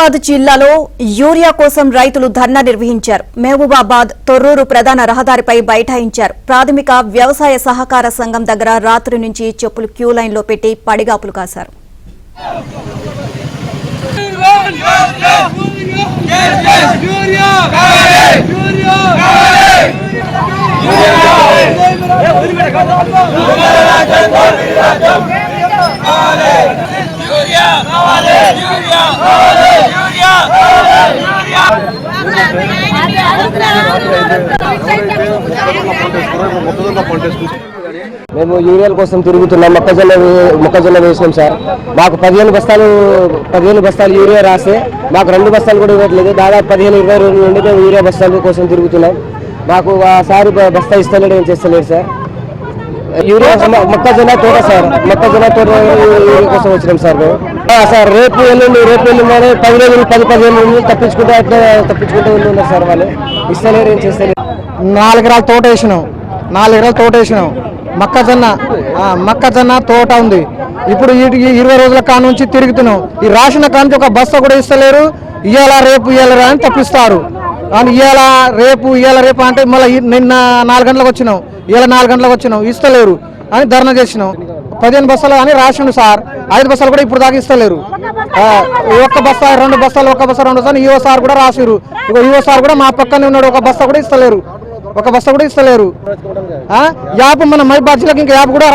మహబూబాబాద్ జిల్లాలో యూరియా కోసం రైతులు ధర్నా నిర్వహించారు. మహబూబాబాద్ తొర్రూరు ప్రధాన రహదారిపై బైఠాయించారు. ప్రాథమిక వ్యవసాయ సహకార సంఘం దగ్గర రాత్రి నుంచి చెప్పులు క్యూ లైన్లో పెట్టి పడిగాపులు కాశారు. మేము యూరియాల కోసం తిరుగుతున్నాం. మొక్కజొన్న వేసినాం సార్. మాకు 15 బస్తాలు యూరియా రాస్తే మాకు 2 బస్తాలు కూడా ఇవ్వట్లేదు. దాదాపు 15-20 రోజుల నుండి మేము యూరియా బస్తాల కోసం తిరుగుతున్నాం. మాకు ఆ సారి బస్తా ఇస్తలేడు, ఏం చేస్తలేడు సార్. యూరియా మొక్కజొన్న తోట సార్, మొక్కజొన్న తోట కోసం వచ్చినాం సార్ మేము. సార్ రేపు ఎల్లుండి 10-15 రోజులు తప్పించుకుంటూ ఉన్నారు సార్. వాళ్ళు ఇస్తలేరు, ఏం చేస్తలేరు. 4 ఎకరాల తోట వేసినాం. మొక్కజొన్న తోట ఉంది. ఇప్పుడు ఈ 20 రోజుల కాడ నుంచి తిరుగుతున్నాం. ఈ రాసిన కానుంచి ఒక బస్తా కూడా ఇస్తలేరు. ఇవాళ రేపు అని తప్పిస్తారు. అని ఇవాళ రేపు అంటే మళ్ళీ నిన్న 4 గంటలకు వచ్చినాం, ఇవాళ 4 గంటలకు వచ్చినాం, ఇస్తలేరు అని ధర్నా చేసినాం. 15 బస్తాలు అని రాసిండు సార్. 5 బస్తాలు కూడా ఇప్పుడు దాకా ఇస్తలేరు. 1 బస్తా 2 బస్తాలు, 1 బస్తా 2 బస్తాలు ఈఓ సార్ కూడా రాసిరు. ఈఓ సార్ కూడా మా పక్కనే ఉన్నాడు. 1 బస్తా కూడా ఇస్తలేరు. యాప్ మన మై బాధ్యులకు ఇంకా యాప్ కూడా